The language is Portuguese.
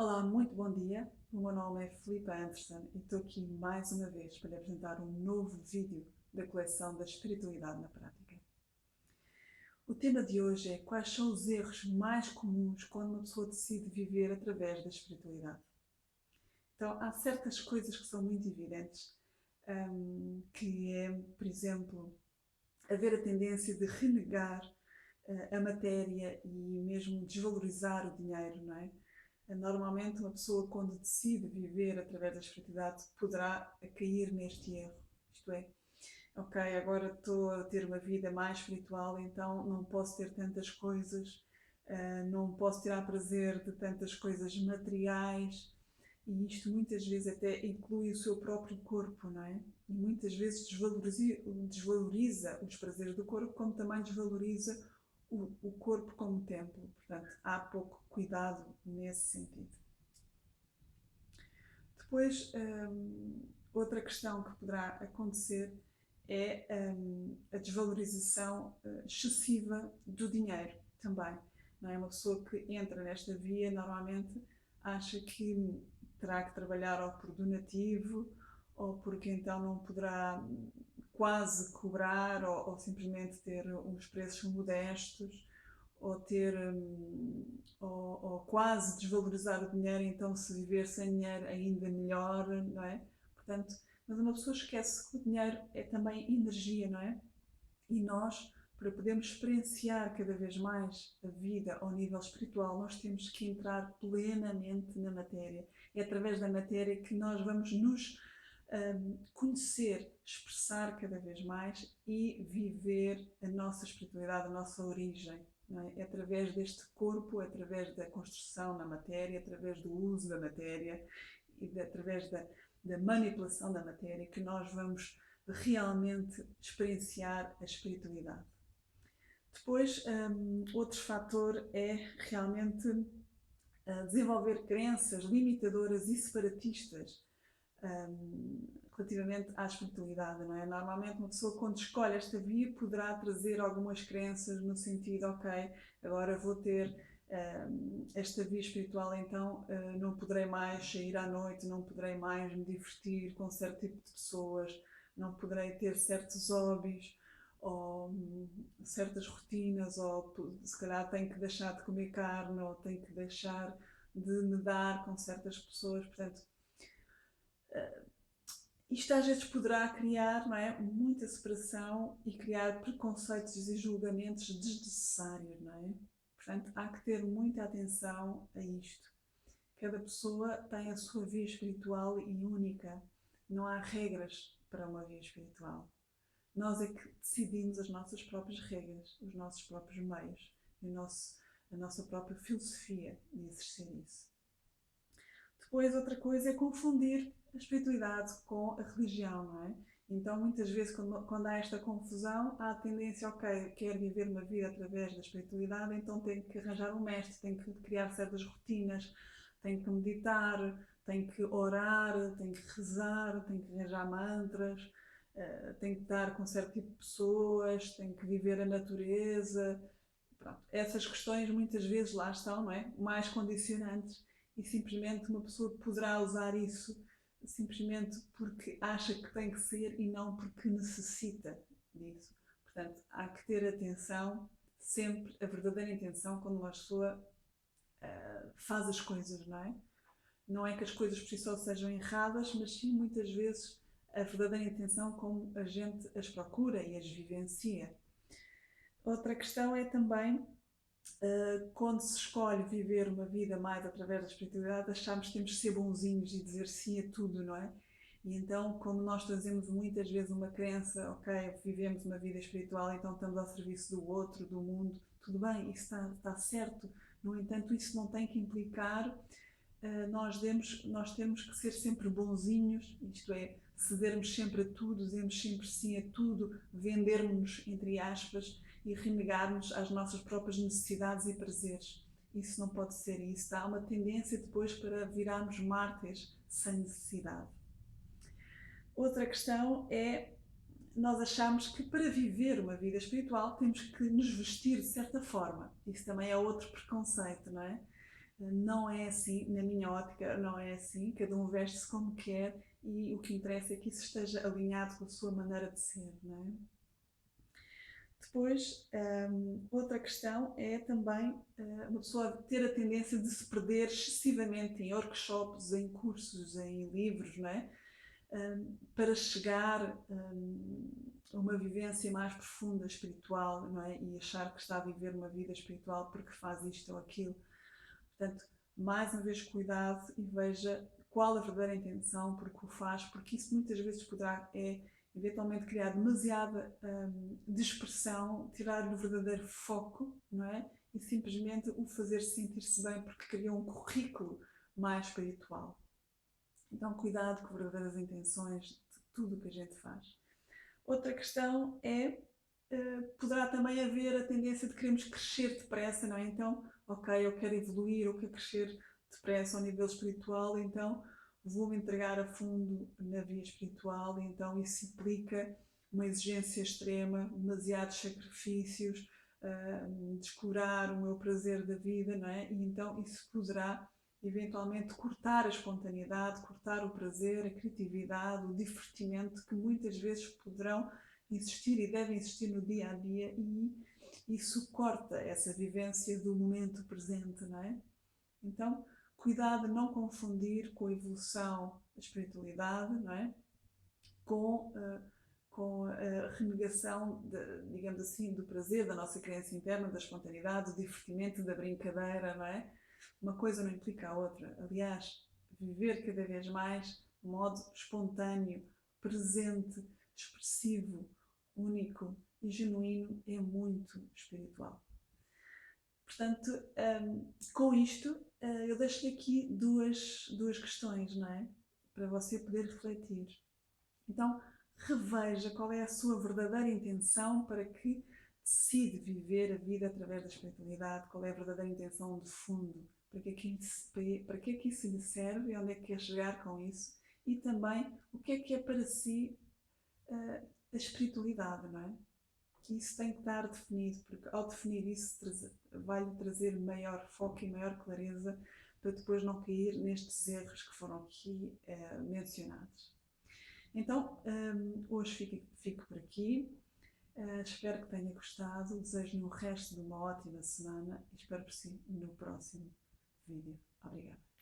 Olá, muito bom dia. O meu nome é Filipe Anderson e estou aqui mais uma vez para lhe apresentar um novo vídeo da coleção da Espiritualidade na Prática. O tema de hoje é quais são os erros mais comuns quando uma pessoa decide viver através da espiritualidade. Então, há certas coisas que são muito evidentes, que é, por exemplo, haver a tendência de renegar a matéria e mesmo desvalorizar o dinheiro, não é? Normalmente uma pessoa quando decide viver através da espiritualidade poderá cair neste erro, isto é, ok, agora estou a ter uma vida mais espiritual, então não posso ter tantas coisas, não posso tirar prazer de tantas coisas materiais, e isto muitas vezes até inclui o seu próprio corpo, não é? E muitas vezes desvaloriza os prazeres do corpo, como também desvaloriza o corpo como templo. Portanto, há pouco cuidado nesse sentido. Depois, outra questão que poderá acontecer é a desvalorização excessiva do dinheiro também. Não é? Uma pessoa que entra nesta via normalmente acha que terá que trabalhar ou por donativo ou porque então não poderá quase cobrar ou simplesmente ter uns preços modestos ou ter ou quase desvalorizar o dinheiro, então se viver sem dinheiro ainda melhor, não é? Portanto, mas uma pessoa esquece que o dinheiro é também energia, não é? E nós, para podermos experienciar cada vez mais a vida ao nível espiritual, nós temos que entrar plenamente na matéria. É através da matéria que nós vamos nos conhecer, expressar cada vez mais e viver a nossa espiritualidade, a nossa origem. Não é? É através deste corpo, é através da construção na matéria, é através do uso da matéria e através da manipulação da matéria que nós vamos realmente experienciar a espiritualidade. Depois, outro fator é realmente desenvolver crenças limitadoras e separatistas relativamente à espiritualidade, não é? Normalmente uma pessoa quando escolhe esta via poderá trazer algumas crenças no sentido, ok, agora vou ter esta via espiritual, então não poderei mais sair à noite, não poderei mais me divertir com certo tipo de pessoas, não poderei ter certos hobbies ou certas rotinas, ou se calhar tenho que deixar de comer carne ou tenho que deixar de me dar com certas pessoas, portanto isto às vezes poderá criar, não é, muita separação e criar preconceitos e julgamentos desnecessários, não é? Portanto, há que ter muita atenção a isto. Cada pessoa tem a sua via espiritual e única. Não há regras para uma via espiritual. Nós é que decidimos as nossas próprias regras, os nossos próprios meios e a nossa própria filosofia de exercer isso. Depois, outra coisa é confundir a espiritualidade com a religião, não é? Então, muitas vezes, quando há esta confusão, há a tendência, ok, quero viver uma vida através da espiritualidade, então tenho que arranjar um mestre, tenho que criar certas rotinas, tenho que meditar, tenho que orar, tenho que rezar, tenho que arranjar mantras, tenho que estar com certo tipo de pessoas, tenho que viver a natureza. Pronto. Essas questões muitas vezes lá estão, não é? Mais condicionantes e simplesmente uma pessoa poderá usar isso simplesmente porque acha que tem que ser e não porque necessita disso. Portanto, há que ter atenção, sempre a verdadeira intenção quando uma pessoa faz as coisas, não é? Não é que as coisas por si só sejam erradas, mas sim muitas vezes a verdadeira intenção como a gente as procura e as vivencia. Outra questão é também quando se escolhe viver uma vida mais através da espiritualidade, achamos que temos que ser bonzinhos e dizer sim a tudo, não é? E então, como nós trazemos muitas vezes uma crença, ok, vivemos uma vida espiritual, então estamos ao serviço do outro, do mundo, tudo bem, isso está certo. No entanto, isso não tem que implicar nós temos que ser sempre bonzinhos, isto é, cedermos sempre a tudo, dizermos sempre sim a tudo, vendermos-nos, entre aspas, e renegarmos às nossas próprias necessidades e prazeres. Isso não pode ser, e isso dá uma tendência depois para virarmos mártires sem necessidade. Outra questão é nós achamos que para viver uma vida espiritual temos que nos vestir de certa forma. Isso também é outro preconceito, não é? Não é assim, na minha ótica, não é assim. Cada um veste-se como quer e o que interessa é que isso esteja alinhado com a sua maneira de ser, não é? Depois, outra questão é também uma pessoa ter a tendência de se perder excessivamente em workshops, em cursos, em livros, não é? Para chegar a uma vivência mais profunda espiritual, não é? E achar que está a viver uma vida espiritual porque faz isto ou aquilo. Portanto, mais uma vez, cuidado e veja qual a verdadeira intenção, porque o faz, porque isso muitas vezes poderá eventualmente criar demasiada dispersão, tirar-lhe o verdadeiro foco, não é? E simplesmente o fazer sentir-se bem porque cria um currículo mais espiritual. Então, cuidado com verdadeiras intenções de tudo o que a gente faz. Outra questão é, poderá também haver a tendência de queremos crescer depressa, não é? Então, ok, eu quero evoluir, eu quero crescer depressa ao nível espiritual, então vou-me entregar a fundo na via espiritual, e então isso implica uma exigência extrema, demasiados sacrifícios, descurar o meu prazer da vida, não é? E então isso poderá eventualmente cortar a espontaneidade, cortar o prazer, a criatividade, o divertimento que muitas vezes poderão existir e devem existir no dia a dia, e isso corta essa vivência do momento presente, não é? Então, cuidado de não confundir com a evolução da espiritualidade, não é? Com a renegação, digamos assim, do prazer, da nossa crença interna, da espontaneidade, do divertimento, da brincadeira, não é? Uma coisa não implica a outra. Aliás, viver cada vez mais de modo espontâneo, presente, expressivo, único e genuíno é muito espiritual. Portanto, com isto, eu deixo-lhe aqui duas questões, não é? Para você poder refletir. Então, reveja qual é a sua verdadeira intenção para que decide viver a vida através da espiritualidade, qual é a verdadeira intenção de fundo, para que é que isso lhe serve e onde é que quer chegar com isso, e também o que é para si a espiritualidade, não é? Que isso tem que estar definido, porque ao definir isso vai-lhe trazer maior foco e maior clareza para depois não cair nestes erros que foram aqui mencionados. Então, hoje fico por aqui. Espero que tenha gostado. Desejo-lhe o resto de uma ótima semana e espero por si no próximo vídeo. Obrigada.